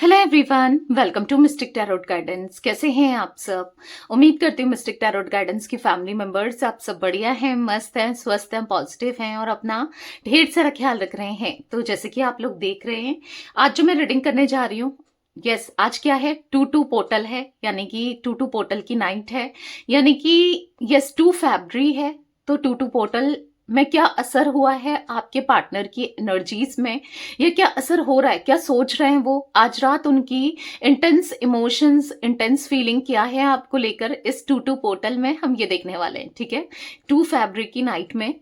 Hello everyone, welcome to mystic tarot guidance. कैसे हैं आप सब? उम्मीद करती हूँ मिस्टिक टैरोट गाइडेंस की फैमिली मेंबर्स आप सब बढ़िया हैं, मस्त हैं, स्वस्थ हैं, पॉजिटिव हैं और अपना ढेर सारा ख्याल रख रहे हैं। तो जैसे कि आप लोग देख रहे हैं, आज जो मैं रीडिंग करने जा रही हूँ, यस, आज क्या है, 2-2 पोर्टल है, यानी कि 2-2 पोर्टल की नाइट है, यानी कि यस 2 फैब्रुअरी है। तो 2-2 पोर्टल में क्या असर हुआ है आपके पार्टनर की एनर्जीज में, ये क्या असर हो रहा है, क्या सोच रहे हैं वो आज रात, उनकी इंटेंस इमोशंस, इंटेंस फीलिंग क्या है आपको लेकर, इस 2-2 पोर्टल में हम ये देखने वाले हैं। ठीक है, 2 फैब्रुअरी की नाइट में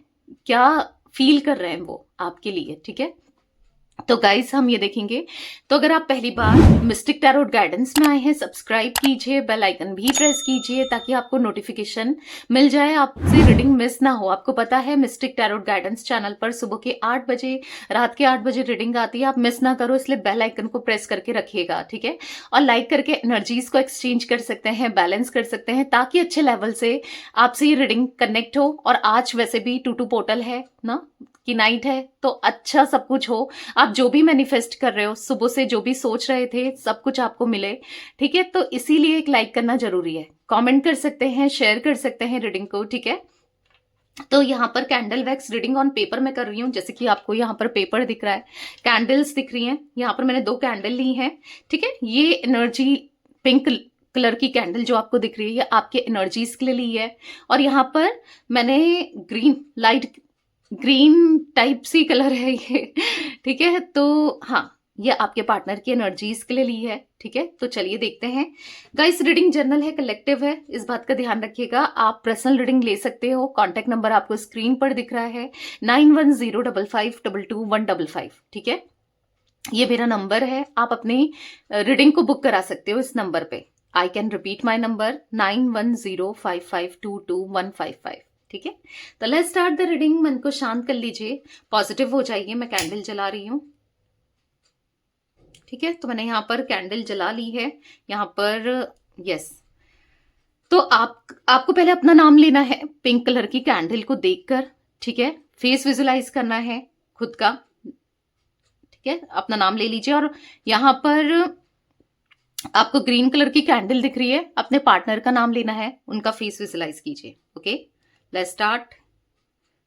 क्या फील कर रहे हैं वो आपके लिए। ठीक है, तो गाइस हम ये देखेंगे। तो अगर आप पहली बार मिस्टिक टैरोट गाइडेंस में आए हैं, सब्सक्राइब कीजिए, बेल आइकन भी प्रेस कीजिए ताकि आपको नोटिफिकेशन मिल जाए, आपसे रीडिंग मिस ना हो। आपको पता है मिस्टिक टैरोट गाइडेंस चैनल पर सुबह के 8 बजे, रात के 8 बजे रीडिंग आती है, आप मिस ना करो, इसलिए बेल आइकन को प्रेस करके रखिएगा। ठीक है, और लाइक करके एनर्जीज को एक्सचेंज कर सकते हैं, बैलेंस कर सकते हैं, ताकि अच्छे लेवल से आपसे ये रीडिंग कनेक्ट हो। और आज वैसे भी 2-2 पोर्टल है ना, की नाइट है, तो अच्छा सब कुछ हो, आप जो भी मैनिफेस्ट कर रहे हो, सुबह से जो भी सोच रहे थे, सब कुछ आपको मिले। ठीक है, तो इसीलिए एक लाइक करना जरूरी है, कमेंट कर सकते हैं, शेयर कर सकते हैं रीडिंग को। ठीक है, तो यहाँ पर candle wax reading on paper में कर रही हूँ, जैसे कि आपको यहाँ पर पेपर दिख रहा है, कैंडल्स दिख रही हैं, यहाँ पर मैंने 2 कैंडल ली हैं। ठीक है, ये एनर्जी पिंक कलर की कैंडल जो आपको दिख रही है, ये आपके एनर्जीज के लिए ली है। और यहाँ पर मैंने ग्रीन, लाइट ग्रीन टाइप सी कलर है ये। ठीक है, तो हाँ, ये आपके पार्टनर की एनर्जीज के लिए ली है। ठीक है, तो चलिए देखते हैं। गाइस, रीडिंग जनरल है, कलेक्टिव है, इस बात का ध्यान रखिएगा। आप पर्सनल रीडिंग ले सकते हो, कॉन्टैक्ट नंबर आपको स्क्रीन पर दिख रहा है, 9105522155। ठीक है, ये मेरा नंबर है, आप अपनी रीडिंग को बुक करा सकते हो इस नंबर पे। I can repeat my number, 9105522155। ठीक है, तो लेट्स स्टार्ट द रीडिंग। मन को शांत कर लीजिए, पॉजिटिव हो जाइए। मैं कैंडल जला रही हूँ। ठीक है, तो मैंने यहाँ पर कैंडल जला ली है, यहाँ पर यस। तो आपको पहले अपना नाम लेना है पिंक कलर की कैंडल को देखकर। ठीक है, फेस विजुलाइज करना है खुद का। ठीक है, अपना नाम ले लीजिए और यहाँ पर आपको ग्रीन कलर की कैंडल दिख रही है, अपने पार्टनर का नाम लेना है, उनका फेस विजुलाइज कीजिए। Okay, let's start.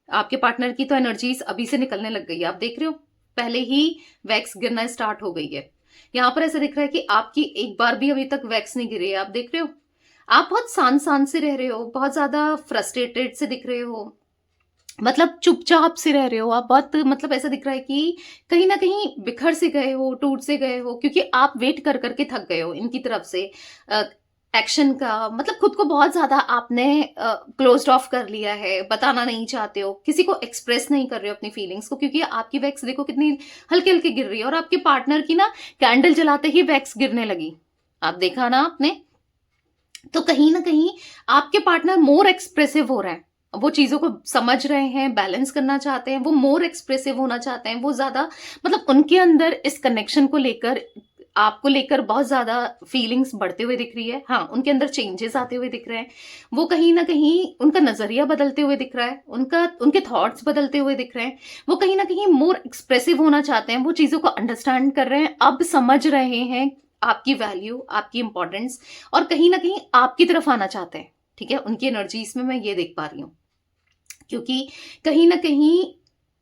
आपके पार्टनर की तो एनर्जीज अभी से निकलने लग गई है, आप देख रहे हो, पहले ही वैक्स गिरना स्टार्ट हो गई है। यहाँ पर ऐसा दिख रहा है कि आपकी एक बार भी अभी तक वैक्स नहीं गिरी है, आप देख रहे हो। आप बहुत शांत शांत से रह रहे हो, बहुत ज्यादा फ्रस्ट्रेटेड से दिख रहे हो, मतलब चुपचाप से रह रहे हो आप, बहुत मतलब ऐसा दिख रहा है कि कहीं ना कहीं बिखर से गए हो, टूट से गए हो, क्योंकि आप वेट कर करके थक गए हो इनकी तरफ से एक्शन का। मतलब खुद को बहुत ज्यादा आपने क्लोज्ड ऑफ कर लिया है, बताना नहीं चाहते हो, किसी को एक्सप्रेस नहीं कर रहे हो अपनी फीलिंग्स को, क्योंकि आपकी वैक्स देखो कितनी हल्के हल्के गिर रही है, और आपके पार्टनर की ना कैंडल जलाते ही वैक्स गिरने लगी, आप देखा ना आपने। तो कहीं ना कहीं आपके पार्टनर मोर एक्सप्रेसिव हो रहे हैं, वो चीजों को समझ रहे हैं, बैलेंस करना चाहते हैं, वो मोर एक्सप्रेसिव होना चाहते हैं, वो ज्यादा मतलब उनके अंदर इस कनेक्शन को लेकर, आपको लेकर बहुत ज्यादा फीलिंग्स बढ़ते हुए दिख रही है। हाँ, उनके अंदर चेंजेस आते हुए दिख रहे हैं, वो कहीं ना कहीं उनका नजरिया बदलते हुए दिख रहा है, उनके थॉट्स बदलते हुए दिख रहे हैं, वो कहीं ना कहीं मोर एक्सप्रेसिव होना चाहते हैं, वो चीजों को अंडरस्टैंड कर रहे हैं, अब समझ रहे हैं आपकी वैल्यू, आपकी इंपॉर्टेंस, और कहीं ना कहीं आपकी तरफ आना चाहते हैं। ठीक है, उनकी एनर्जीज में मैं ये देख पा रही हूँ, क्योंकि कहीं ना कहीं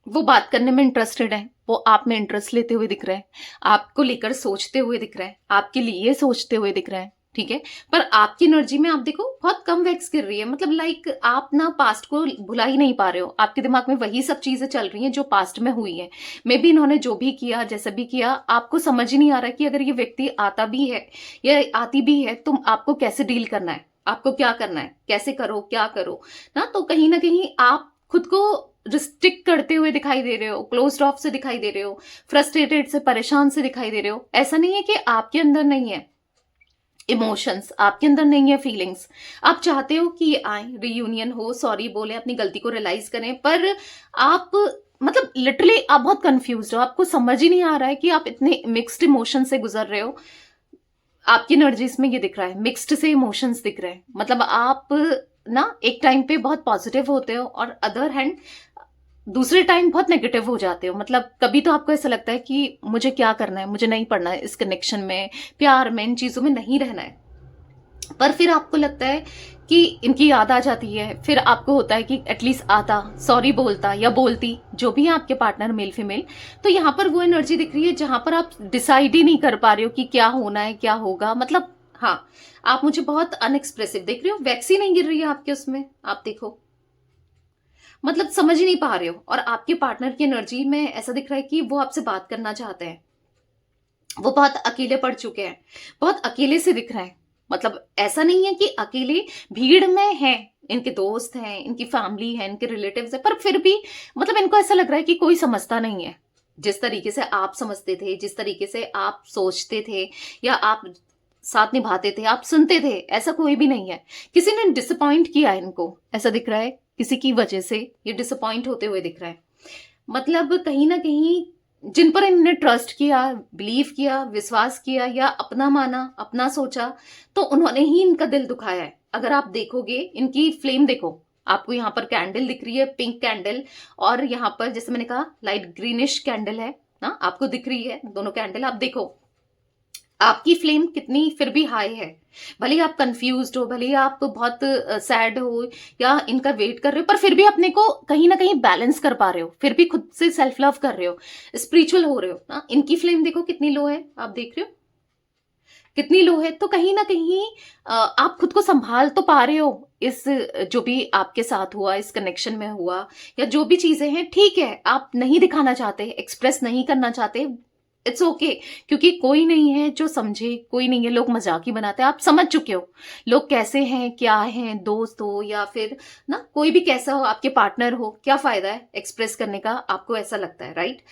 वो बात करने में इंटरेस्टेड है, वो आप में इंटरेस्ट लेते हुए दिख रहे हैं, आपको लेकर सोचते हुए दिख रहे हैं, आपके लिए सोचते हुए दिख रहे हैं। ठीक है, पर आपकी एनर्जी में आप देखो बहुत कम वैक्स गिर रही है, मतलब लाइक आप ना पास्ट को भुला ही नहीं पा रहे हो, आपके दिमाग में वही सब चीजें चल रही हैं जो पास्ट में हुई है। मे बी इन्होंने जो भी किया, जैसा भी किया, आपको समझ ही नहीं आ रहा कि अगर ये व्यक्ति आता भी है या आती भी है, तुम आपको कैसे डील करना है, आपको क्या करना है, कैसे करो, क्या करो ना। तो कहीं ना कहीं आप खुद को रिस्ट्रिक्ट करते हुए दिखाई दे रहे हो, क्लोज्ड ऑफ से दिखाई दे रहे हो, फ्रस्ट्रेटेड से, परेशान से दिखाई दे रहे हो। ऐसा नहीं है कि आपके अंदर नहीं है इमोशंस, आपके अंदर नहीं है फीलिंग्स, आप चाहते हो कि ये आए, रियूनियन हो, सॉरी बोले, अपनी गलती को रियलाइज करें, पर आप मतलब लिटरली आप बहुत कंफ्यूज हो, आपको समझ ही नहीं आ रहा है कि आप इतने मिक्स्ड इमोशन से गुजर रहे हो। आपकी एनर्जीज में ये दिख रहा है, मिक्स्ड से इमोशंस दिख रहे हैं, मतलब आप ना एक टाइम पे बहुत पॉजिटिव होते हो, और अदर हैंड दूसरे टाइम बहुत नेगेटिव हो जाते हो, मतलब कभी तो आपको ऐसा लगता है कि मुझे क्या करना है, मुझे नहीं पढ़ना है, इस कनेक्शन में, प्यार में, इन चीजों में नहीं रहना है। पर फिर आपको लगता है कि इनकी याद आ जाती है, फिर आपको होता है कि एटलीस्ट आता, सॉरी बोलता या बोलती, जो भी है आपके पार्टनर मेल फीमेल। तो यहाँ पर वो एनर्जी दिख रही है जहां पर आप डिसाइड ही नहीं कर पा रहे हो कि क्या होना है, क्या होगा, मतलब हाँ, आप मुझे बहुत अनएक्सप्रेसिव देख रहे हो, वैक्सी नहीं गिर रही है आपके उसमें, आप देखो, मतलब समझ ही नहीं पा रहे हो। और आपके पार्टनर की एनर्जी में ऐसा दिख रहा है कि वो आपसे बात करना चाहते हैं, वो बहुत अकेले पड़ चुके हैं, बहुत अकेले से दिख रहे हैं। मतलब ऐसा नहीं है कि अकेले भीड़ में है, इनके दोस्त हैं, इनकी फैमिली है, इनके रिलेटिव्स है, पर फिर भी मतलब इनको ऐसा लग रहा है कि कोई समझता नहीं है। जिस तरीके से आप समझते थे, जिस तरीके से आप सोचते थे, या आप साथ निभाते थे, आप सुनते थे, ऐसा कोई भी नहीं है। किसी ने डिसअपॉइंट किया है इनको, ऐसा दिख रहा है, किसी की वजह से ये डिसअपॉइंट होते हुए दिख रहा है। मतलब कहीं ना कहीं जिन पर इन्होंने ट्रस्ट किया, बिलीव किया, विश्वास किया, या अपना माना, अपना सोचा, तो उन्होंने ही इनका दिल दुखाया है। अगर आप देखोगे इनकी फ्लेम देखो, आपको यहाँ पर कैंडल दिख रही है, पिंक कैंडल, और यहाँ पर जैसे मैंने कहा लाइट ग्रीनिश कैंडल है ना, आपको दिख रही है दोनों कैंडल। आप देखो आपकी फ्लेम कितनी फिर भी हाई है। भले ही आप कंफ्यूज्ड हो, भले ही आप बहुत सैड हो, या इनका वेट कर रहे हो, पर फिर भी अपने को कहीं ना कहीं बैलेंस कर पा रहे हो, फिर भी खुद से सेल्फ लव कर रहे हो, स्पिरिचुअल हो रहे हो ना। इनकी फ्लेम देखो कितनी लो है, आप देख रहे हो कितनी लो है। तो कहीं ना कहीं आप खुद को संभाल तो पा रहे हो, इस जो भी आपके साथ हुआ, इस कनेक्शन में हुआ, या जो भी चीजें हैं, ठीक है, आप नहीं दिखाना चाहते, एक्सप्रेस नहीं करना चाहते, इट्स ओके क्योंकि कोई नहीं है जो समझे, कोई नहीं है, लोग मजाक ही बनाते हैं, आप समझ चुके हो लोग कैसे हैं, क्या हैं, दोस्त हो या फिर ना कोई भी कैसा हो, आपके पार्टनर हो, क्या फायदा है एक्सप्रेस करने का, आपको ऐसा लगता है, राइट।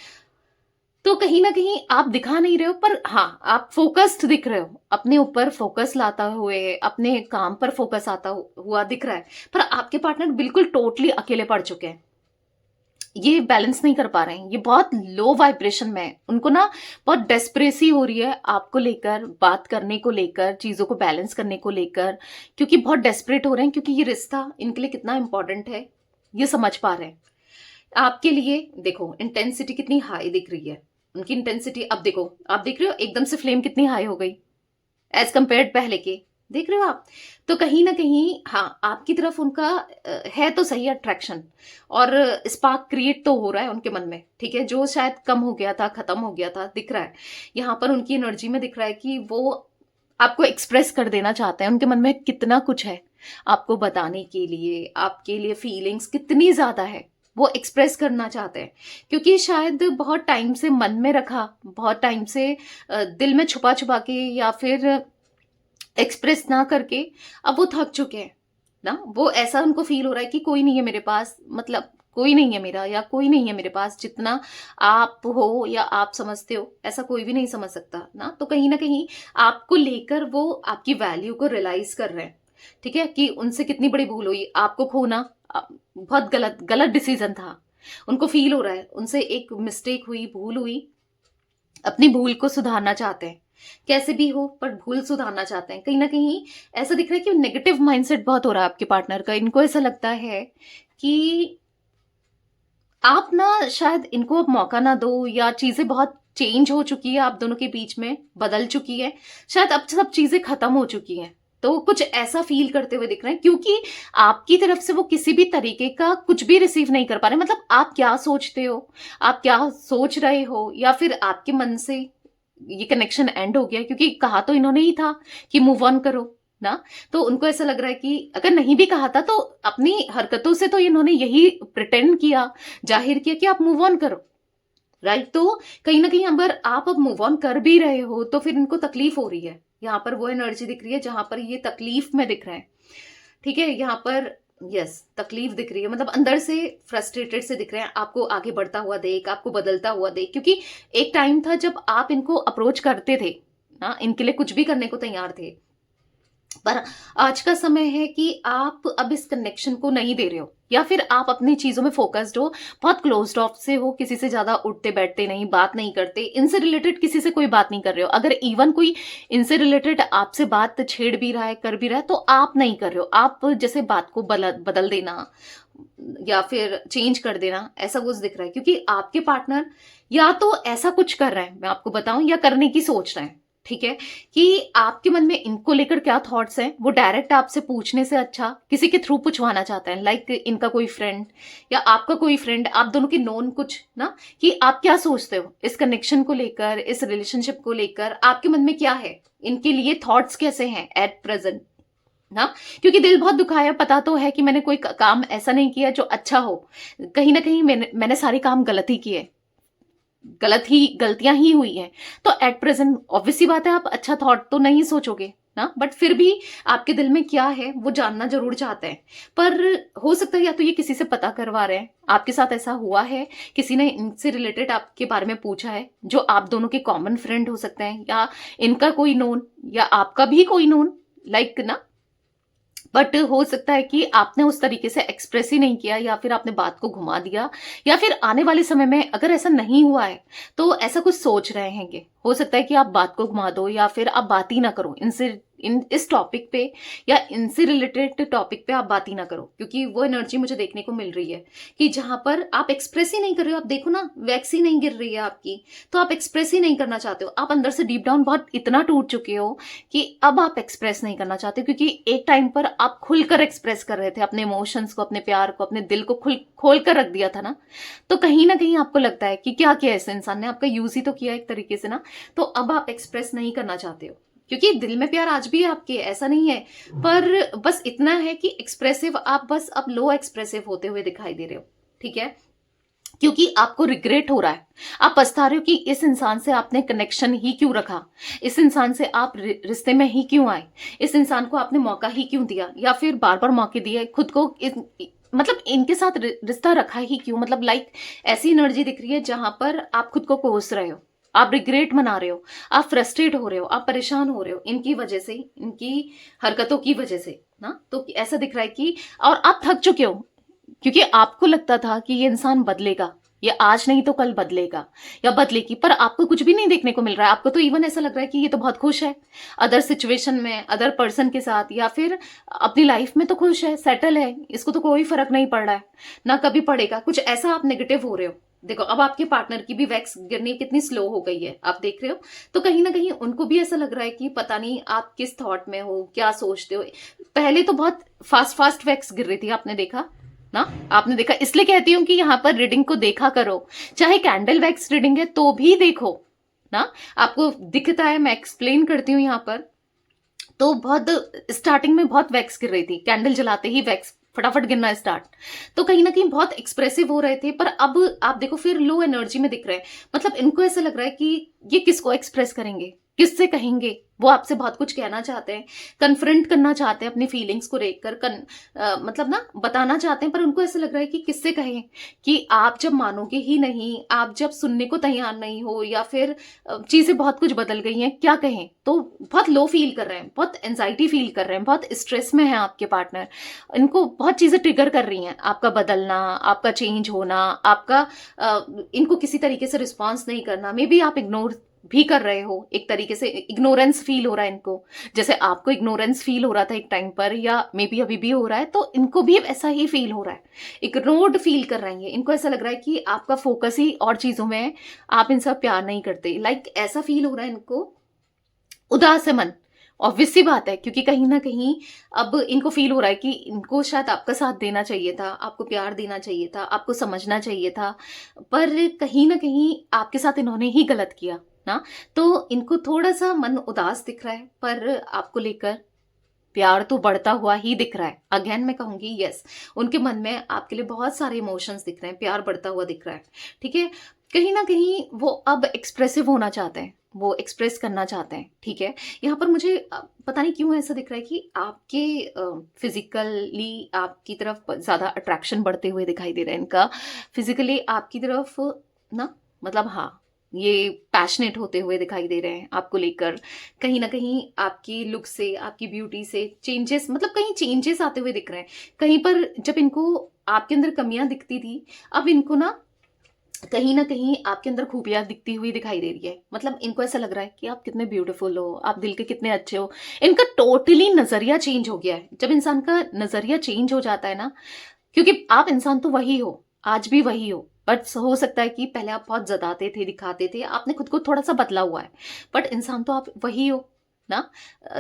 तो कहीं ना कहीं आप दिखा नहीं रहे हो, पर हाँ आप फोकस्ड दिख रहे हो, अपने ऊपर फोकस लाता हुए, अपने काम पर फोकस आता हुआ दिख रहा है। पर आपके पार्टनर बिल्कुल टोटली अकेले पड़ चुके हैं, ये बैलेंस नहीं कर पा रहे हैं, ये बहुत लो वाइब्रेशन में है, उनको ना बहुत डेस्परेसी हो रही है आपको लेकर, बात करने को लेकर, चीजों को बैलेंस करने को लेकर, क्योंकि बहुत डेस्परेट हो रहे हैं, क्योंकि ये रिश्ता इनके लिए कितना इंपॉर्टेंट है ये समझ पा रहे हैं। आपके लिए देखो इंटेंसिटी कितनी हाई दिख रही है, उनकी इंटेंसिटी अब देखो, आप देख रहे हो एकदम से फ्लेम कितनी हाई हो गई एज कंपेयर्ड पहले के, देख रहे हो आप। तो कहीं ना कहीं हाँ आपकी तरफ उनका है तो सही अट्रैक्शन, और स्पार्क क्रिएट तो हो रहा है उनके मन में, ठीक है, जो शायद कम हो गया था, खत्म हो गया था, दिख रहा है यहाँ पर उनकी एनर्जी में, दिख रहा है कि वो आपको एक्सप्रेस कर देना चाहते हैं, उनके मन में कितना कुछ है आपको बताने के लिए, आपके लिए फीलिंग्स कितनी ज्यादा है, वो एक्सप्रेस करना चाहते हैं, क्योंकि शायद बहुत टाइम से मन में रखा, बहुत टाइम से दिल में छुपा छुपा के, या फिर एक्सप्रेस ना करके अब वो थक चुके हैं ना, वो ऐसा उनको फील हो रहा है कि कोई नहीं है मेरे पास, मतलब कोई नहीं है मेरा, या कोई नहीं है मेरे पास, जितना आप हो या आप समझते हो ऐसा कोई भी नहीं समझ सकता ना। तो कहीं ना कहीं आपको लेकर वो आपकी वैल्यू को रियलाइज कर रहे हैं, ठीक है, कि उनसे कितनी बड़ी भूल हुई, आपको खोना बहुत गलत गलत डिसीजन था, उनको फील हो रहा है उनसे एक मिस्टेक हुई, भूल हुई, अपनी भूल को सुधारना चाहते हैं, कैसे भी हो पर भूल सुधारना चाहते हैं। कहीं ना कहीं ऐसा दिख रहा है कि नेगेटिव माइंडसेट बहुत हो रहा है आपके पार्टनर का, इनको ऐसा लगता है कि आप ना शायद इनको अब मौका ना दो, या चीजें बहुत चेंज हो चुकी है, आप दोनों के बीच में बदल चुकी है, शायद अब सब चीजें खत्म हो चुकी हैं। तो वो कुछ ऐसा फील करते हुए दिख रहे हैं, क्योंकि आपकी तरफ से वो किसी भी तरीके का कुछ भी रिसीव नहीं कर पा रहे, मतलब आप क्या सोचते हो, आप क्या सोच रहे हो, या फिर आपके मन से ये कनेक्शन एंड हो गया, क्योंकि कहा तो इन्होंने ही था कि मूव ऑन करो ना। तो उनको ऐसा लग रहा है कि अगर नहीं भी कहा था तो अपनी हरकतों से तो इन्होंने यही प्रिटेंड किया, जाहिर किया कि आप मूव ऑन करो, राइट। तो कहीं ना कहीं अगर आप अब मूव ऑन कर भी रहे हो तो फिर इनको तकलीफ हो रही है, यहाँ पर वो एनर्जी दिख रही है जहां पर ये तकलीफ में दिख रहे हैं, ठीक है, यहाँ पर यस तकलीफ दिख रही है, मतलब अंदर से फ्रस्ट्रेटेड से दिख रहे हैं, आपको आगे बढ़ता हुआ देख, आपको बदलता हुआ देख, क्योंकि एक टाइम था जब आप इनको अप्रोच करते थे ना, इनके लिए कुछ भी करने को तैयार थे, पर आज का समय है कि आप अब इस कनेक्शन को नहीं दे रहे हो, या फिर आप अपनी चीजों में फोकस्ड हो, बहुत क्लोज्ड ऑफ से हो, किसी से ज्यादा उठते बैठते नहीं, बात नहीं करते, इनसे रिलेटेड किसी से कोई बात नहीं कर रहे हो। अगर इवन कोई इनसे रिलेटेड आपसे बात छेड़ भी रहा है, कर भी रहा है, तो आप नहीं कर रहे हो। आप जैसे बात को बदल देना या फिर चेंज कर देना, ऐसा कुछ दिख रहा है, क्योंकि आपके पार्टनर या तो ऐसा कुछ कर रहे हैं, मैं आपको बताऊं, या करने की सोच रहे हैं। ठीक है, कि आपके मन में इनको लेकर क्या थॉट्स हैं, वो डायरेक्ट आपसे पूछने से अच्छा किसी के थ्रू पूछवाना चाहते हैं, लाइक इनका कोई फ्रेंड या आपका कोई फ्रेंड, आप दोनों की नोन कुछ ना, कि आप क्या सोचते हो इस कनेक्शन को लेकर, इस रिलेशनशिप को लेकर, आपके मन में क्या है, इनके लिए थॉट्स कैसे हैं एट प्रेजेंट ना। क्योंकि दिल बहुत दुखा है, पता तो है कि मैंने कोई काम ऐसा नहीं किया जो अच्छा हो, कहीं ना कहीं मैंने सारे काम गलत ही किए, गलतियां ही हुई हैं। तो एट प्रेजेंट ऑब्वियसली बात है, आप अच्छा थॉट तो नहीं सोचोगे ना, बट फिर भी आपके दिल में क्या है वो जानना जरूर चाहते हैं। पर हो सकता है या तो ये किसी से पता करवा रहे हैं, आपके साथ ऐसा हुआ है, किसी ने इनसे रिलेटेड आपके बारे में पूछा है, जो आप दोनों के कॉमन फ्रेंड हो सकते हैं, या इनका कोई नोन, या आपका भी कोई नोन, लाइक ना। बट हो सकता है कि आपने उस तरीके से एक्सप्रेस ही नहीं किया, या फिर आपने बात को घुमा दिया, या फिर आने वाले समय में अगर ऐसा नहीं हुआ है तो ऐसा कुछ सोच रहे हैं। हो सकता है कि आप बात को घुमा दो, या फिर आप बात ही ना करो इनसे, इस टॉपिक पे, या इनसे रिलेटेड टॉपिक पे आप बात ही ना करो, क्योंकि वो एनर्जी मुझे देखने को मिल रही है कि जहां पर आप एक्सप्रेस ही नहीं कर रहे हो। आप देखो ना, वैक्स ही नहीं गिर रही है आपकी, तो आप एक्सप्रेस ही नहीं करना चाहते हो। आप अंदर से डीप डाउन बहुत इतना टूट चुके हो कि अब आप एक्सप्रेस नहीं करना चाहते, क्योंकि एक टाइम पर आप खुलकर एक्सप्रेस कर रहे थे अपने इमोशंस को, अपने प्यार को, अपने दिल को खोल कर रख दिया था ना। तो कहीं ना कहीं आपको लगता है कि क्या किया इस इंसान ने, आपका यूज ही तो किया एक तरीके से ना। तो अब आप एक्सप्रेस नहीं करना चाहते हो, क्योंकि दिल में प्यार आज भी है आपके, ऐसा नहीं है। पर बस इतना है कि एक्सप्रेसिव आप बस अब लो एक्सप्रेसिव होते हुए दिखाई दे रहे हो। ठीक है, क्योंकि आपको रिग्रेट हो रहा है, आप पछता रहे हो कि इस इंसान से आपने कनेक्शन ही क्यों रखा, इस इंसान से आप रिश्ते में ही क्यों आए, इस इंसान को आपने मौका ही क्यों दिया, या फिर बार बार मौके दिए खुद को मतलब इनके साथ रिश्ता रखा ही क्यों। मतलब लाइक ऐसी एनर्जी दिख रही है जहां पर आप खुद को कोस रहे हो, आप रिग्रेट मना रहे हो, आप फ्रस्ट्रेट हो रहे हो, आप परेशान हो रहे हो इनकी वजह से, इनकी हरकतों की वजह से ना। तो ऐसा दिख रहा है कि, और आप थक चुके हो, क्योंकि आपको लगता था कि ये इंसान बदलेगा, ये आज नहीं तो कल बदलेगा या बदलेगी, पर आपको कुछ भी नहीं देखने को मिल रहा है। आपको तो इवन ऐसा लग रहा है कि ये तो बहुत खुश है अदर सिचुएशन में, अदर पर्सन के साथ, या फिर अपनी लाइफ में तो खुश है, सेटल है, इसको तो कोई फर्क नहीं पड़ रहा है ना, कभी पड़ेगा, कुछ ऐसा आप नेगेटिव हो रहे हो। देखो अब आपके पार्टनर की भी वैक्स गिरनी कितनी स्लो हो गई है, आप देख रहे हो। तो कहीं ना कहीं उनको भी ऐसा लग रहा है कि पता नहीं आप किस थॉट में हो, क्या सोचते हो। पहले तो बहुत फास्ट फास्ट वैक्स गिर रही थी, आपने देखा ना, आपने देखा। इसलिए कहती हूं कि यहां पर रीडिंग को देखा करो, चाहे कैंडल वैक्स रीडिंग है तो भी देखो ना, आपको दिखता है। मैं एक्सप्लेन करती हूँ यहाँ पर। तो बहुत स्टार्टिंग में बहुत वैक्स गिर रही थी, कैंडल जलाते ही वैक्स फटाफट गिरना स्टार्ट, तो कहीं ना कहीं बहुत एक्सप्रेसिव हो रहे थे। पर अब आप देखो फिर लो एनर्जी में दिख रहे हैं। मतलब इनको ऐसा लग रहा है कि ये किसको एक्सप्रेस करेंगे, किससे कहेंगे। वो आपसे बहुत कुछ कहना चाहते हैं, कन्फ्रंट करना चाहते हैं अपनी फीलिंग्स को लेकर, मतलब ना बताना चाहते हैं, पर उनको ऐसा लग रहा है कि किससे कहें, कि आप जब मानोगे ही नहीं, आप जब सुनने को तैयार नहीं हो, या फिर चीजें बहुत कुछ बदल गई हैं, क्या कहें। तो बहुत लो फील कर रहे हैं, बहुत एंजाइटी फील कर रहे हैं, बहुत स्ट्रेस में है आपके पार्टनर। इनको बहुत चीजें ट्रिगर कर रही हैं, आपका बदलना, आपका चेंज होना, आपका इनको किसी तरीके से रिस्पॉन्स नहीं करना। मे बी आप इग्नोर भी कर रहे हो, एक तरीके से इग्नोरेंस फील हो रहा है इनको, जैसे आपको इग्नोरेंस फील हो रहा था एक टाइम पर, या मे बी अभी भी हो रहा है, तो इनको भी वैसा ही फील हो रहा है, इग्नोर्ड फील कर रहे हैं। इनको ऐसा लग रहा है कि आपका फोकस ही और चीजों में है, आप इनसे प्यार नहीं करते, लाइक ऐसा फील हो रहा है इनको। उदास है मन, ऑब्वियस सी बात है, क्योंकि कहीं ना कहीं अब इनको फील हो रहा है कि इनको शायद आपका साथ देना चाहिए था, आपको प्यार देना चाहिए था, आपको समझना चाहिए था, पर कहीं ना कहीं आपके साथ इन्होंने ही गलत किया ना। तो इनको थोड़ा सा मन उदास दिख रहा है, पर आपको लेकर प्यार तो बढ़ता हुआ ही दिख रहा है। अगेन मैं कहूंगी यस, उनके मन में आपके लिए बहुत सारे इमोशंस दिख रहे हैं, प्यार बढ़ता हुआ दिख रहा है। ठीक है, कहीं ना कहीं वो अब एक्सप्रेसिव होना चाहते हैं, वो एक्सप्रेस करना चाहते हैं। ठीक है, यहाँ पर मुझे पता नहीं क्यों ऐसा दिख रहा है कि आपके फिजिकली आपकी तरफ ज्यादा अट्रैक्शन बढ़ते हुए दिखाई दे रहा है इनका, फिजिकली आपकी तरफ ना। मतलब हाँ, ये पैशनेट होते हुए दिखाई दे रहे हैं आपको लेकर। कहीं ना कहीं आपकी लुक से, आपकी ब्यूटी से चेंजेस, मतलब कहीं चेंजेस आते हुए दिख रहे हैं। कहीं पर जब इनको आपके अंदर कमियां दिखती थी, अब इनको ना कहीं आपके अंदर खूबियां दिखती हुई दिखाई दे रही है। मतलब इनको ऐसा लग रहा है कि आप कितने ब्यूटीफुल हो, आप दिल के कितने अच्छे हो। इनका टोटली नजरिया चेंज हो गया है। जब इंसान का नजरिया चेंज हो जाता है ना, क्योंकि आप इंसान तो वही हो, आज भी वही हो, बट हो सकता है कि पहले आप बहुत जताते थे, दिखाते थे, आपने खुद को थोड़ा सा बदला हुआ है, बट इंसान तो आप वही हो ना।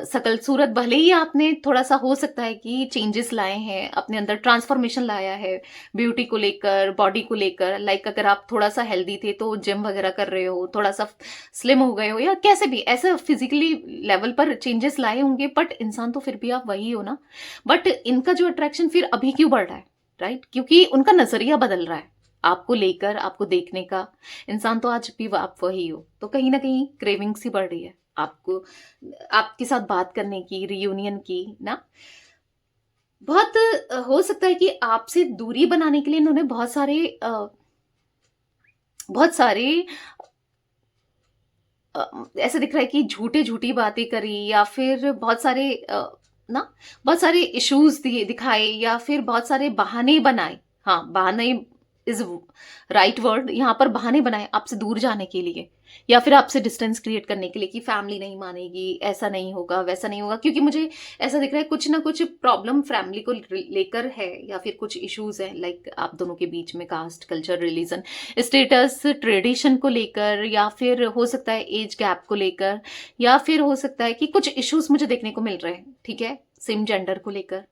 सकल सूरत भले ही आपने थोड़ा सा हो सकता है कि चेंजेस लाए हैं, अपने अंदर ट्रांसफॉर्मेशन लाया है ब्यूटी को लेकर, बॉडी को लेकर। लाइक अगर आप थोड़ा सा हेल्दी थे तो जिम वगैरह कर रहे हो, थोड़ा सा स्लिम हो गए हो, या कैसे भी ऐसे फिजिकली लेवल पर चेंजेस लाए होंगे, बट इंसान तो फिर भी आप वही हो ना। बट इनका जो अट्रैक्शन फिर अभी क्यों बढ़ रहा है, राइट? क्योंकि उनका नजरिया बदल रहा है आपको लेकर, आपको देखने का। इंसान तो आज भी आप वही हो, तो कहीं ना कहीं क्रेविंग्स ही बढ़ रही है आपको, आपके साथ बात करने की, रियूनियन की ना। बहुत हो सकता है कि आपसे दूरी बनाने के लिए इन्होंने बहुत सारे ऐसा दिख रहा है कि झूठे झूठी बातें करी, या फिर बहुत सारे ना बहुत सारे इश्यूज दिए दिखाए, या फिर बहुत सारे बहाने बनाए। हाँ, बहाने इज राइट वर्ड। यहाँ पर बहाने बनाए आपसे दूर जाने के लिए, या फिर आपसे डिस्टेंस क्रिएट करने के लिए कि फैमिली नहीं मानेगी, ऐसा नहीं होगा, वैसा नहीं होगा। क्योंकि मुझे ऐसा दिख रहा है कुछ ना कुछ प्रॉब्लम फैमिली को लेकर है, या फिर कुछ इश्यूज है लाइक आप दोनों के बीच में, caste, culture, religion, status, tradition को लेकर, या फिर हो सकता है एज गैप को लेकर, या फिर हो सकता है कि कुछ इश्यूज मुझे देखने को मिल रहे हैं, ठीक है, सेम जेंडर को लेकर।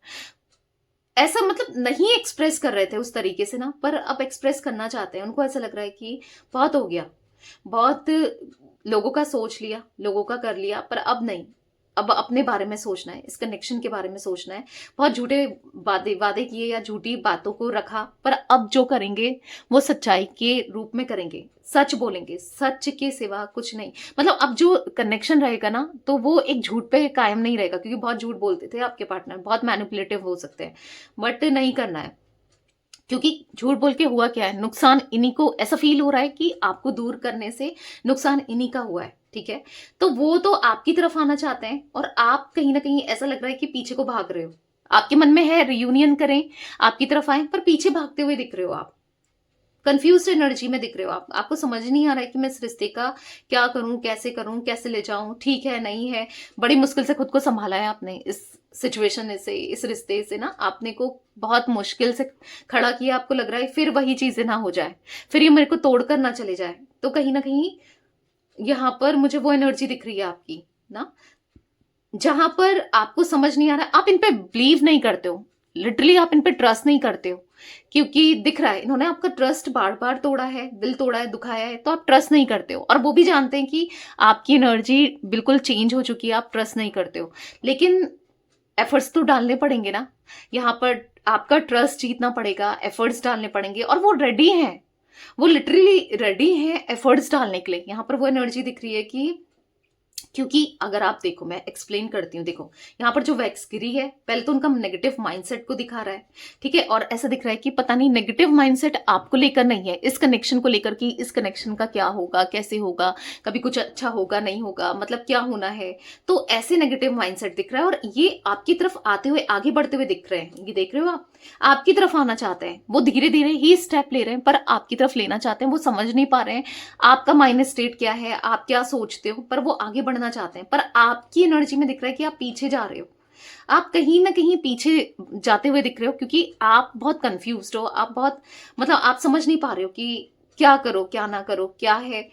ऐसा मतलब नहीं एक्सप्रेस कर रहे थे उस तरीके से ना, पर अब एक्सप्रेस करना चाहते हैं। उनको ऐसा लग रहा है कि बहुत हो गया, बहुत लोगों का सोच लिया, लोगों का कर लिया, पर अब नहीं। अब अपने बारे में सोचना है, इस कनेक्शन के बारे में सोचना है। बहुत झूठे वादे वादे किए या झूठी बातों को रखा, पर अब जो करेंगे वो सच्चाई के रूप में करेंगे, सच बोलेंगे, सच के सिवा कुछ नहीं। मतलब अब जो कनेक्शन रहेगा ना, तो वो एक झूठ पे कायम नहीं रहेगा, क्योंकि बहुत झूठ बोलते थे आपके पार्टनर, बहुत मैनिपुलेटिव हो सकते हैं, बट नहीं करना है। क्योंकि झूठ बोल के हुआ क्या है, नुकसान इन्हीं को, ऐसा फील हो रहा है कि आपको दूर करने से नुकसान इन्हीं का हुआ है, ठीक है। तो वो तो आपकी तरफ आना चाहते हैं, और आप कहीं ना कहीं ऐसा लग रहा है कि पीछे को भाग रहे हो। आपके मन में है रियूनियन करें, आपकी तरफ आए, पर पीछे भागते हुए दिख रहे हो आप, कंफ्यूज्ड एनर्जी में दिख रहे हो आप। आपको समझ नहीं आ रहा है कि मैं इस रिश्ते का क्या करूं, कैसे ले जाऊं, ठीक है नहीं है। बड़ी मुश्किल से खुद को संभाला है आपने इस सिचुएशन से, इस रिश्ते से ना, आपने को बहुत मुश्किल से खड़ा किया। आपको लग रहा है फिर वही चीजें ना हो जाए, फिर ये मेरे को तोड़कर ना चले जाए। तो कहीं ना कहीं यहाँ पर मुझे वो एनर्जी दिख रही है आपकी ना, जहां पर आपको समझ नहीं आ रहा है, आप इन पे बिलीव नहीं करते हो, लिटरली आप इन पे ट्रस्ट नहीं करते हो। क्योंकि दिख रहा है इन्होंने आपका ट्रस्ट बार बार तोड़ा है, दिल तोड़ा है, दुखाया है, तो आप ट्रस्ट नहीं करते हो। और वो भी जानते हैं कि आपकी एनर्जी बिल्कुल चेंज हो चुकी है, आप ट्रस्ट नहीं करते हो। लेकिन एफर्ट्स तो डालने पड़ेंगे ना, यहाँ पर आपका ट्रस्ट जीतना पड़ेगा, एफर्ट्स डालने पड़ेंगे, और वो रेडी हैं, वो लिटरली रेडी हैं एफर्ट्स डालने के लिए। यहाँ पर वो एनर्जी दिख रही है कि, क्योंकि अगर आप देखो, मैं एक्सप्लेन करती हूँ, देखो यहाँ पर जो वैक्स गिरी है, पहले तो उनका नेगेटिव माइंडसेट को दिखा रहा है, ठीक है। और ऐसा दिख रहा है कि पता नहीं नेगेटिव माइंडसेट आपको लेकर नहीं है, इस कनेक्शन को लेकर, कि इस कनेक्शन का क्या होगा, कैसे होगा, कभी कुछ अच्छा होगा, नहीं होगा, मतलब क्या होना है। तो ऐसे नेगेटिव माइंडसेट दिख रहा है, और ये आपकी तरफ आते हुए, आगे बढ़ते हुए दिख रहे हैं। ये देख रहे हो आप, आपकी तरफ आना चाहते हैं, वो धीरे धीरे ही स्टेप ले रहे हैं, पर आपकी तरफ लेना चाहते हैं। वो समझ नहीं पा रहे हैं आपका माइंड स्टेट क्या है, आप क्या सोचते हो, पर वो आगे बढ़ना चाहते हैं। पर आपकी एनर्जी में दिख रहा है कि आप पीछे जा रहे हो, आप कहीं ना कहीं पीछे जाते हुए दिख रहे हो, क्योंकि आप बहुत कंफ्यूज्ड हो, आप बहुत, मतलब आप समझ नहीं पा रहे हो कि क्या करो, क्या ना करो, क्या है,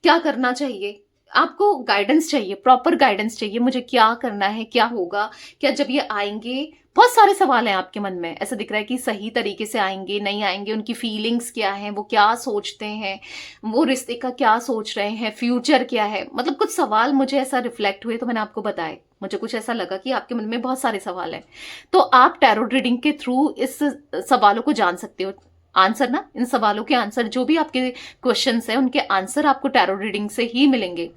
क्या करना चाहिए। आपको गाइडेंस चाहिए, प्रॉपर गाइडेंस चाहिए, मुझे क्या करना है, क्या होगा, क्या जब ये आएंगे। बहुत सारे सवाल हैं आपके मन में, ऐसा दिख रहा है कि सही तरीके से आएंगे, नहीं आएंगे, उनकी फीलिंग्स क्या हैं, वो क्या सोचते हैं, वो रिश्ते का क्या सोच रहे हैं, फ्यूचर क्या है। मतलब कुछ सवाल मुझे ऐसा रिफ्लेक्ट हुए, तो मैंने आपको बताए। मुझे कुछ ऐसा लगा कि आपके मन में बहुत सारे सवाल हैं, तो आप टैरो रीडिंग के थ्रू इस सवालों को जान सकते हो। आंसर ना, इन सवालों के आंसर, जो भी आपके क्वेश्चंस हैं, उनके आंसर आपको टैरो रीडिंग से ही मिलेंगे।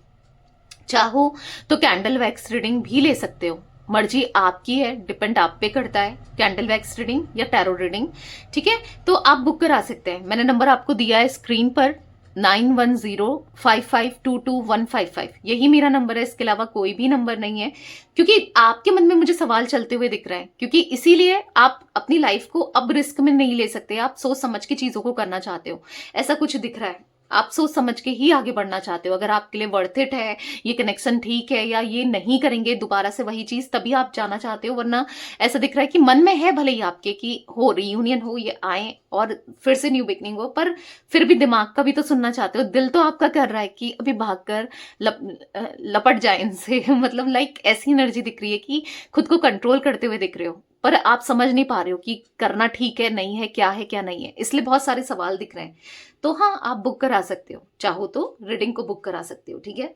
चाहो तो कैंडल वैक्स रीडिंग भी ले सकते हो, मर्जी आपकी है, डिपेंड आप पे करता है, कैंडल वैक्स रीडिंग या टैरो रीडिंग, ठीक है। तो आप बुक करा सकते हैं, मैंने नंबर आपको दिया है स्क्रीन पर, 9105522155 यही मेरा नंबर है, इसके अलावा कोई भी नंबर नहीं है। क्योंकि आपके मन में मुझे सवाल चलते हुए दिख रहे हैं, क्योंकि इसीलिए आप अपनी लाइफ को अब रिस्क में नहीं ले सकते। आप सोच समझ के चीजों को करना चाहते हो, ऐसा कुछ दिख रहा है। आप सोच समझ के ही आगे बढ़ना चाहते हो। अगर आपके लिए वर्थ इट है, ये कनेक्शन ठीक है, या ये नहीं करेंगे दोबारा से वही चीज, तभी आप जाना चाहते हो। वरना ऐसा दिख रहा है कि मन में है भले ही आपके कि हो रियूनियन हो, ये आए और फिर से न्यू बिगनिंग हो, पर फिर भी दिमाग का भी तो सुनना चाहते हो। दिल तो आपका कर रहा है कि अभी भागकर लपट जाए इनसे मतलब लाइक ऐसी एनर्जी दिख रही है कि खुद को कंट्रोल करते हुए दिख रहे हो, पर आप समझ नहीं पा रहे हो कि करना ठीक है नहीं है, क्या है क्या नहीं है, इसलिए बहुत सारे सवाल दिख रहे हैं। तो हाँ, आप बुक करा सकते हो, चाहो तो रीडिंग को बुक करा सकते हो, ठीक है।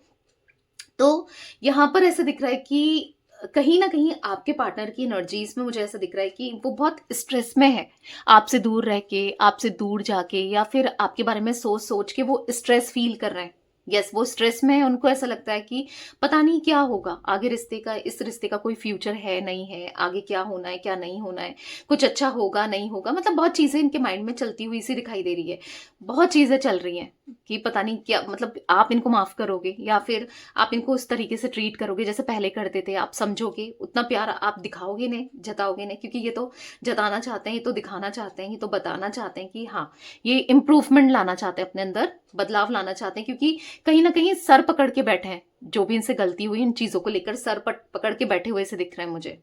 तो यहाँ पर ऐसा दिख रहा है कि कहीं ना कहीं आपके पार्टनर की एनर्जीज में मुझे ऐसा दिख रहा है कि वो बहुत स्ट्रेस में है, आपसे दूर रह के, आपसे दूर जाके, या फिर आपके बारे में सोच सोच के वो स्ट्रेस फील कर रहे हैं। यस, वो स्ट्रेस में है। उनको ऐसा लगता है कि पता नहीं क्या होगा आगे, रिश्ते का, इस रिश्ते का कोई फ्यूचर है नहीं है, आगे क्या होना है क्या नहीं होना है, कुछ अच्छा होगा नहीं होगा, मतलब बहुत चीजें इनके माइंड में चलती हुई सी दिखाई दे रही है। बहुत चीजें चल रही हैं कि पता नहीं क्या, मतलब आप इनको माफ करोगे या फिर आप इनको उस तरीके से ट्रीट करोगे जैसे पहले करते थे। आप समझोगे, उतना प्यार आप दिखाओगे नहीं, जताओगे नहीं, क्योंकि ये तो जताना चाहते हैं, ये तो दिखाना चाहते हैं, ये तो बताना चाहते हैं कि हाँ, ये इम्प्रूवमेंट लाना चाहते हैं, अपने अंदर बदलाव लाना चाहते हैं। क्योंकि कहीं ना कहीं सर पकड़ के बैठे हैं, जो भी इनसे गलती हुई इन चीजों को लेकर सर पकड़ के बैठे हुए से दिख रहे हैं मुझे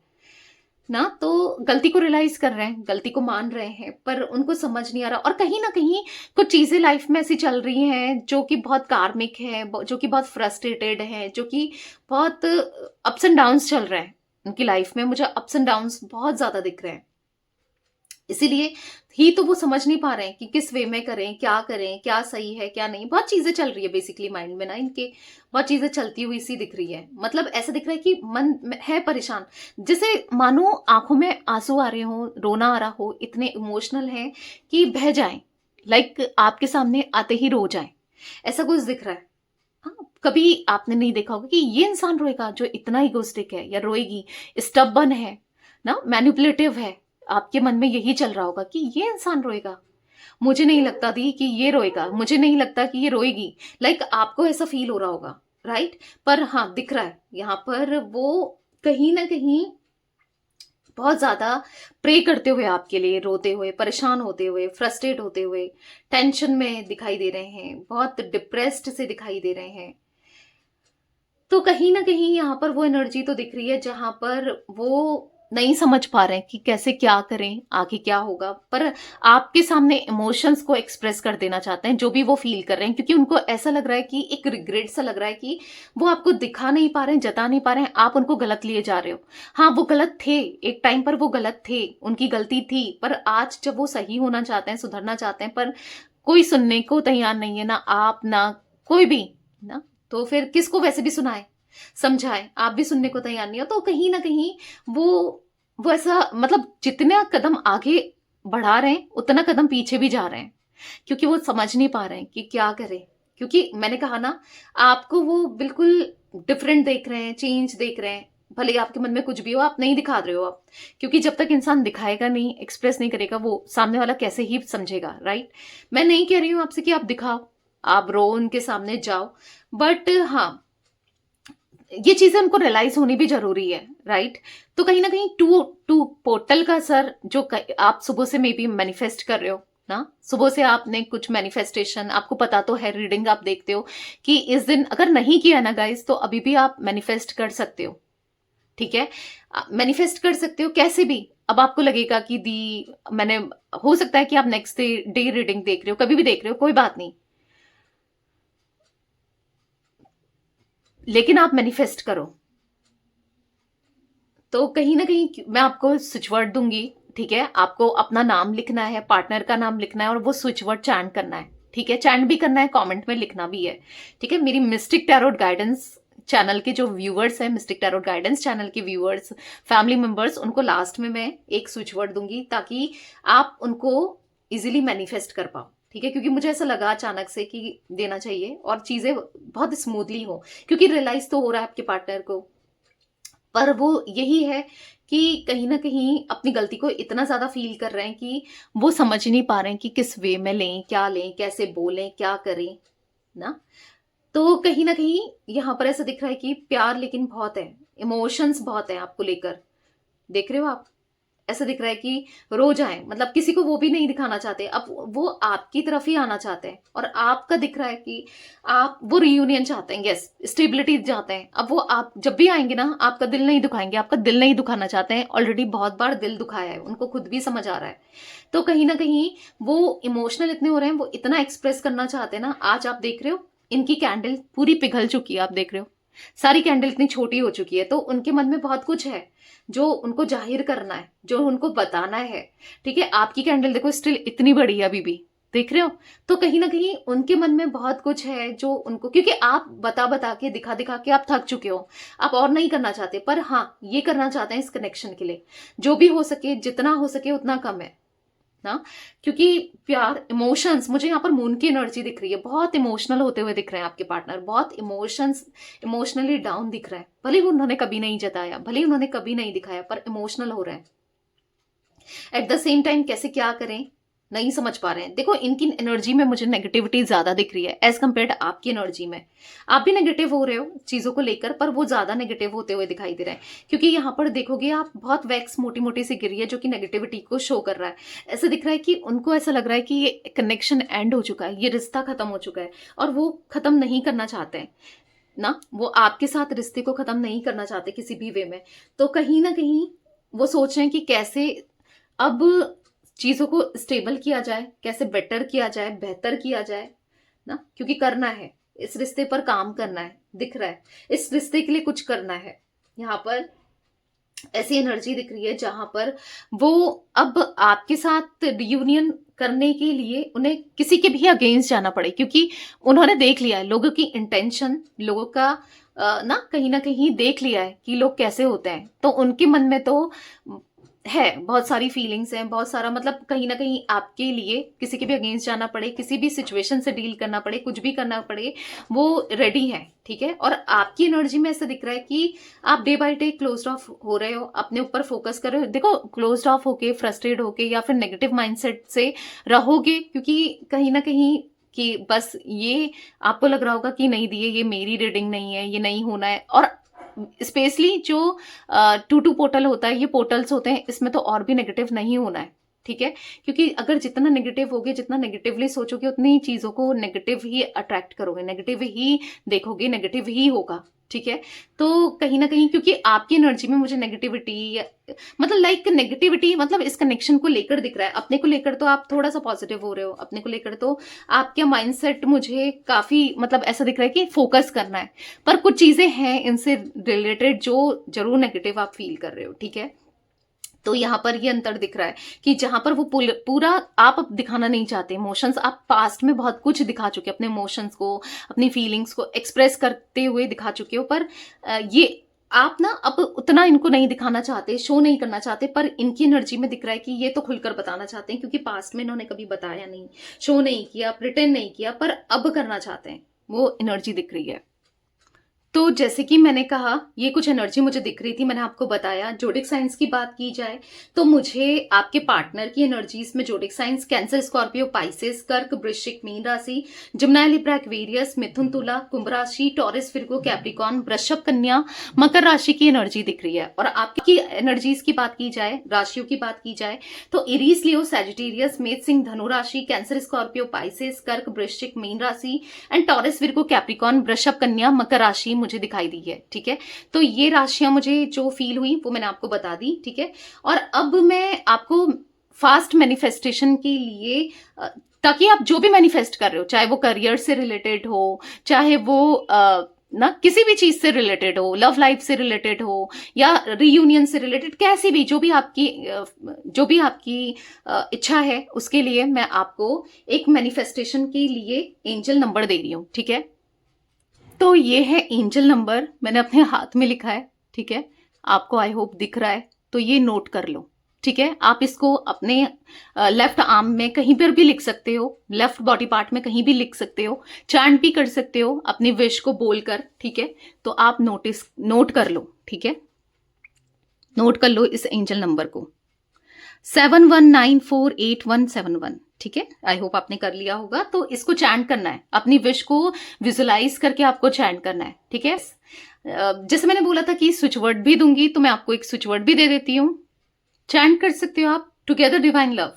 ना। तो गलती को रियलाइज कर रहे हैं, गलती को मान रहे हैं, पर उनको समझ नहीं आ रहा। और कहीं ना कहीं कुछ चीजें लाइफ में ऐसी चल रही हैं जो कि बहुत कार्मिक है, जो कि बहुत फ्रस्ट्रेटेड है, जो कि बहुत अप्स एंड डाउन्स चल रहे हैं उनकी लाइफ में। मुझे अप्स एंड डाउन्स बहुत ज्यादा दिख रहे हैं, इसीलिए ही तो वो समझ नहीं पा रहे हैं कि किस वे में करें, क्या करें, क्या सही है क्या नहीं। बहुत चीजें चल रही है बेसिकली माइंड में ना इनके, बहुत चीजें चलती हुई सी दिख रही है। मतलब ऐसा दिख रहा है कि मन है परेशान, जैसे मानो आंखों में आंसू आ रहे हो, रोना आ रहा हो, इतने इमोशनल है कि बह जाए, लाइक आपके सामने आते ही रो जाए, ऐसा कुछ दिख रहा है। हाँ, कभी आपने नहीं देखा होगा कि ये इंसान रोएगा जो इतना इगोस्टिक है, या रोएगी स्टबर्न है ना, मैनिपुलेटिव है। आपके मन में यही चल रहा होगा कि ये इंसान रोएगा, मुझे नहीं लगता दी कि ये रोएगा, मुझे नहीं लगता कि ये रोएगी, लाइक आपको ऐसा फील हो रहा होगा, राइट। पर हाँ, दिख रहा है यहाँ पर वो कहीं ना कहीं बहुत ज्यादा प्रे करते हुए आपके लिए, रोते हुए, परेशान होते हुए, फ्रस्ट्रेट होते हुए, टेंशन में दिखाई दे रहे हैं, बहुत डिप्रेस्ड से दिखाई दे रहे हैं। तो कहीं ना कहीं यहाँ पर वो एनर्जी तो दिख रही है जहां पर वो नहीं समझ पा रहे हैं कि कैसे क्या करें, आगे क्या होगा, पर आपके सामने इमोशंस को एक्सप्रेस कर देना चाहते हैं, जो भी वो फील कर रहे हैं। क्योंकि उनको ऐसा लग रहा है कि एक रिग्रेट सा लग रहा है कि वो आपको दिखा नहीं पा रहे हैं, जता नहीं पा रहे हैं, आप उनको गलत लिए जा रहे हो। हाँ, वो गलत थे, एक टाइम पर वो गलत थे, उनकी गलती थी, पर आज जब वो सही होना चाहते हैं, सुधरना चाहते हैं, पर कोई सुनने को तैयार नहीं है, ना आप ना कोई भी ना। तो फिर किसको वैसे भी सुनाए, समझाए, आप भी सुनने को तैयार नहीं हो। तो कहीं ना कहीं वो ऐसा, मतलब जितना कदम आगे बढ़ा रहे हैं उतना कदम पीछे भी जा रहे हैं, क्योंकि वो समझ नहीं पा रहे हैं कि क्या करें। क्योंकि मैंने कहा ना, आपको वो बिल्कुल डिफरेंट देख रहे हैं, चेंज देख रहे हैं। भले आपके मन में कुछ भी हो, आप नहीं दिखा रहे हो आप, क्योंकि जब तक इंसान दिखाएगा नहीं, एक्सप्रेस नहीं करेगा, वो सामने वाला कैसे ही समझेगा, राइट। मैं नहीं कह रही हूं आपसे कि आप दिखाओ, आप रो, उनके सामने जाओ, बट हाँ, ये चीजें उनको रियलाइज होनी भी जरूरी है, राइट। तो कहीं ना कहीं टू टू पोर्टल का असर जो आप सुबह से मे बी मैनिफेस्ट कर रहे हो ना, सुबह से आपने कुछ मैनिफेस्टेशन, आपको पता तो है, रीडिंग आप देखते हो कि इस दिन अगर नहीं किया ना गाइस, तो अभी भी आप मैनिफेस्ट कर सकते हो, ठीक है। मैनिफेस्ट कर सकते हो कैसे भी। अब आपको लगेगा कि दी मैंने, हो सकता है कि आप नेक्स्ट डे रीडिंग देख रहे हो, कभी भी देख रहे हो, कोई बात नहीं, लेकिन आप मैनिफेस्ट करो। तो कहीं ना कहीं मैं आपको स्विच वर्ड दूंगी, ठीक है। आपको अपना नाम लिखना है, पार्टनर का नाम लिखना है, और वो स्विच वर्ड चैंट करना है, ठीक है। चैंट भी करना है, कमेंट में लिखना भी है, ठीक है। मेरी मिस्टिक टैरोट गाइडेंस चैनल के जो व्यूअर्स हैं, मिस्टिक टैरोट गाइडेंस चैनल के व्यूअर्स, फैमिली मेंबर्स, उनको लास्ट में मैं एक स्विच वर्ड दूंगी ताकि आप उनको इजीली मैनिफेस्ट कर पाओ, ठीक है। क्योंकि मुझे ऐसा लगा अचानक से कि देना चाहिए और चीजें बहुत स्मूथली हो, क्योंकि रियलाइज तो हो रहा है आपके पार्टनर को पर वो यही है कि कहीं न कहीं अपनी गलती को इतना ज़्यादा फ़ील कर रहे हैं कि वो समझ नहीं पा रहे हैं कि किस वे में लें, कैसे बोलें, क्या करें, ना? तो कहीं न कहीं यहाँ पर ऐसा दिख रहा है कि प्यार लेकिन बहुत है, इमोशंस बहुत हैं आपको लेकर। देख रहे हो आप? ऐसा दिख रहा है कि रो जाएँ, मतलब किसी को वो भी नहीं दिखाना चाहते। अब वो आपकी तरफ ही आना चाहते हैं और आपका दिख रहा है कि आप वो रियूनियन चाहते हैं, येस, स्टेबिलिटी चाहते हैं। अब वो आप जब भी आएँगे ना, आपका दिल नहीं दुखाएँगे, आपका दिल नहीं दुखाना चाहते हैं। ऑलरेडी बहुत बार दिल दुखाया है, उनको खुद भी समझ आ रहा है। तो कहीं न कहीं वो इमोशनल इतने हो रहे हैं, वो इतना एक्सप्रेस करना चाहते हैं ना। आज आप देख रहे हो, इनकी कैंडल पूरी पिघल चुकी है, आप देख रहे हो। सारी कैंडल इतनी छोटी हो चुकी है, तो उनके मन में बहुत कुछ है, जो उनको ज़ाहिर करना है, जो उनको बताना है, ठीक है? आपकी कैंडल देखो स्टिल इतनी बड़ी है अभी भी, देख रहे हो? तो कहीं न कहीं उनके मन में बहुत कुछ है जो उनको, क्योंकि आप बता-बता के, दिखा-दिखा के आप थक चुके हो, आप और नहीं करना चाहते, पर हाँ, ये करना चाहते हैं इस कनेक्शन के लिए। जो भी हो सके, जितना हो सके उतना कम है। ना, क्योंकि प्यार, इमोशंस, मुझे यहाँ पर मून की एनर्जी दिख रही है, बहुत इमोशनल होते हुए दिख रहे हैं आपके पार्टनर, बहुत इमोशनली डाउन दिख रहा है। भले ही उन्होंने कभी नहीं जताया, भले ही उन्होंने कभी नहीं दिखाया, पर इमोशनल हो रहे हैं। एट द सेम टाइम कैसे क्या करें नहीं समझ पा रहे हैं। देखो, इनकी एनर्जी में मुझे नेगेटिविटी ज्यादा दिख रही है एज कम्पेयर आपकी एनर्जी में। आप भी नेगेटिव हो रहे हो चीजों को लेकर, पर वो ज्यादा नेगेटिव होते हुए दिखाई दे रहे हैं, क्योंकि यहाँ पर देखोगे आप, बहुत वैक्स मोटी मोटी सी गिरी है जो कि नेगेटिविटी को शो कर रहा है। ऐसा दिख रहा है कि उनको ऐसा लग रहा है कि ये कनेक्शन एंड हो चुका है, ये रिश्ता खत्म हो चुका है, और वो खत्म नहीं करना चाहते हैं ना। वो आपके साथ रिश्ते को खत्म नहीं करना चाहते किसी भी वे में। तो कहीं ना कहीं वो सोच रहे हैं कि कैसे अब चीजों को स्टेबल किया जाए, कैसे बेटर किया जाए, बेहतर किया जाए ना, क्योंकि करना है, इस रिश्ते पर काम करना है, दिख रहा है, इस रिश्ते के लिए कुछ करना है। यहाँ पर ऐसी एनर्जी दिख रही है जहां पर वो अब आपके साथ रियूनियन करने के लिए उन्हें किसी के भी अगेंस्ट जाना पड़े, क्योंकि उन्होंने देख लिया है लोगों की इंटेंशन, लोगों का ना कहीं देख लिया है कि लोग कैसे होते हैं। तो उनके मन में तो है, बहुत सारी फीलिंग्स हैं, बहुत सारा, मतलब कहीं ना कहीं आपके लिए किसी के भी अगेंस्ट जाना पड़े, किसी भी सिचुएशन से डील करना पड़े, कुछ भी करना पड़े, वो रेडी है, ठीक है। और आपकी एनर्जी में ऐसा दिख रहा है कि आप day by day close of हो रहे हो, अपने ऊपर फोकस कर रहे हो। देखो, क्लोज ऑफ होके, फ्रस्ट्रेट होके, या फिर नेगेटिव माइंडसेट से रहोगे, क्योंकि कहीं ना कहीं कि बस ये आपको लग रहा होगा कि नहीं दिए, ये मेरी रीडिंग नहीं है, ये नहीं होना है। और स्पेशली जो 2-2 पोर्टल होता है, ये पोर्टल्स होते हैं, इसमें तो और भी नेगेटिव नहीं होना है, ठीक है। क्योंकि अगर जितना नेगेटिव होगे, जितना नेगेटिवली सोचोगे, उतनी चीजों को नेगेटिव ही अट्रैक्ट करोगे, नेगेटिव ही देखोगे, नेगेटिव ही होगा, ठीक है। तो कहीं ना कहीं क्योंकि आपकी एनर्जी में मुझे नेगेटिविटी, मतलब लाइक नेगेटिविटी, मतलब इस कनेक्शन को लेकर दिख रहा है। अपने को लेकर तो आप थोड़ा सा पॉजिटिव हो रहे हो, अपने को लेकर तो आपका माइंडसेट मुझे काफी, मतलब ऐसा दिख रहा है कि फोकस करना है, पर कुछ चीजें हैं इनसे रिलेटेड जो जरूर नेगेटिव आप फील कर रहे हो, ठीक है। तो यहाँ पर ये अंतर दिख रहा है कि जहां पर वो पूरा आप अब दिखाना नहीं चाहते इमोशंस, आप पास्ट में बहुत कुछ दिखा चुके, अपने इमोशंस को, अपनी फीलिंग्स को एक्सप्रेस करते हुए दिखा चुके हो, पर ये आप ना अब उतना इनको नहीं दिखाना चाहते, शो नहीं करना चाहते, पर इनकी एनर्जी में दिख रहा है कि ये तो खुलकर बताना चाहते हैं, क्योंकि पास्ट में इन्होंने कभी बताया नहीं, शो नहीं किया, प्रिटेंड नहीं किया, पर अब करना चाहते हैं, वो एनर्जी दिख रही है। तो जैसे कि मैंने कहा, ये कुछ एनर्जी मुझे दिख रही थी, मैंने आपको बताया। जोडिक साइंस की बात की जाए तो मुझे आपके पार्टनर की एनर्जीज में जोडिक साइंस कैंसर, स्कॉर्पियो, पाइसेस, कर्क, वृश्चिक, मीन राशि, जिम्नाय, लिब्रा, एक्वेरियस, मिथुन, तुला, कुंभ राशि, टॉरस, विर्गो, कैप्रिकॉर्न, वृषभ, कन्या, मकर राशि की एनर्जी दिख रही है। और आपकी एनर्जीज की बात की जाए, राशियों की बात की जाए तो एरीज, लियो, सैजिटेरियस, मेष, सिंह, धनु राशि, कैंसर, स्कॉर्पियो, पाइसेस, कर्क, वृश्चिक, मीन राशि एंड टॉरस, विर्गो, कैप्रिकॉर्न, वृषभ, कन्या, मकर राशि मुझे दिखाई दी है, ठीक है। तो ये राशियां मुझे जो फील हुई वो मैंने आपको बता दी, ठीक है। और अब मैं आपको फास्ट मैनिफेस्टेशन के लिए, ताकि आप जो भी मैनिफेस्ट कर रहे हो, चाहे वो करियर से रिलेटेड हो, चाहे वो ना किसी भी चीज से रिलेटेड हो, लव लाइफ से रिलेटेड हो, या रियूनियन से रिलेटेड, कैसी भी जो भी आपकी इच्छा है, उसके लिए मैं आपको एक मैनिफेस्टेशन के लिए एंजल नंबर दे रही हूं, ठीक है। तो ये है एंजल नंबर, मैंने अपने हाथ में लिखा है, ठीक है। आपको आई होप दिख रहा है, तो ये नोट कर लो, ठीक है। आप इसको अपने लेफ्ट आर्म में कहीं पर भी लिख सकते हो, लेफ्ट बॉडी पार्ट में कहीं भी लिख सकते हो, चैंट भी कर सकते हो अपनी विश को बोलकर, ठीक है। तो आप नोट कर लो, ठीक है। नोट कर लो इस एंजल नंबर को, 71948171। ठीक है, आई होप आपने कर लिया होगा। तो इसको चैंट करना है, अपनी विश को विजुलाइज करके आपको चैंट करना है। ठीक है, जैसे मैंने बोला था कि स्विच वर्ड भी दूंगी, तो मैं आपको एक स्विच वर्ड भी दे देती हूँ। चैंट कर सकते हो आप, टुगेदर डिवाइन लव।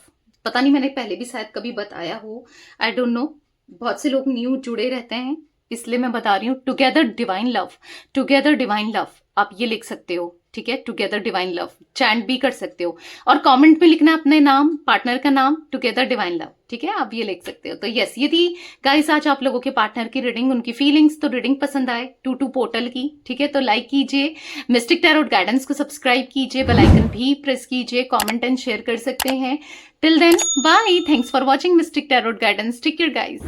पता नहीं मैंने पहले भी शायद कभी बताया हो, आई डोंट नो, बहुत से लोग न्यू जुड़े रहते हैं इसलिए मैं बता रही हूँ। Together divine love, together divine love, आप ये लिख सकते हो। ठीक है, टुगेदर डिवाइन लव चैंट भी कर सकते हो, और कमेंट में लिखना अपने नाम, पार्टनर का नाम, टुगेदर डिवाइन लव। ठीक है, आप ये लिख सकते हो। तो यस, ये थी गाइस आज आप लोगों के पार्टनर की रीडिंग, उनकी फीलिंग्स। तो रीडिंग पसंद आए 22 पोर्टल की, ठीक है, तो लाइक कीजिए, मिस्टिक टैरोट गाइडेंस को सब्सक्राइब कीजिए, बेल आइकन भी प्रेस कीजिए, कमेंट एंड शेयर कर सकते हैं। Till then bye, thanks for watching mystic tarot guidance, take care guys.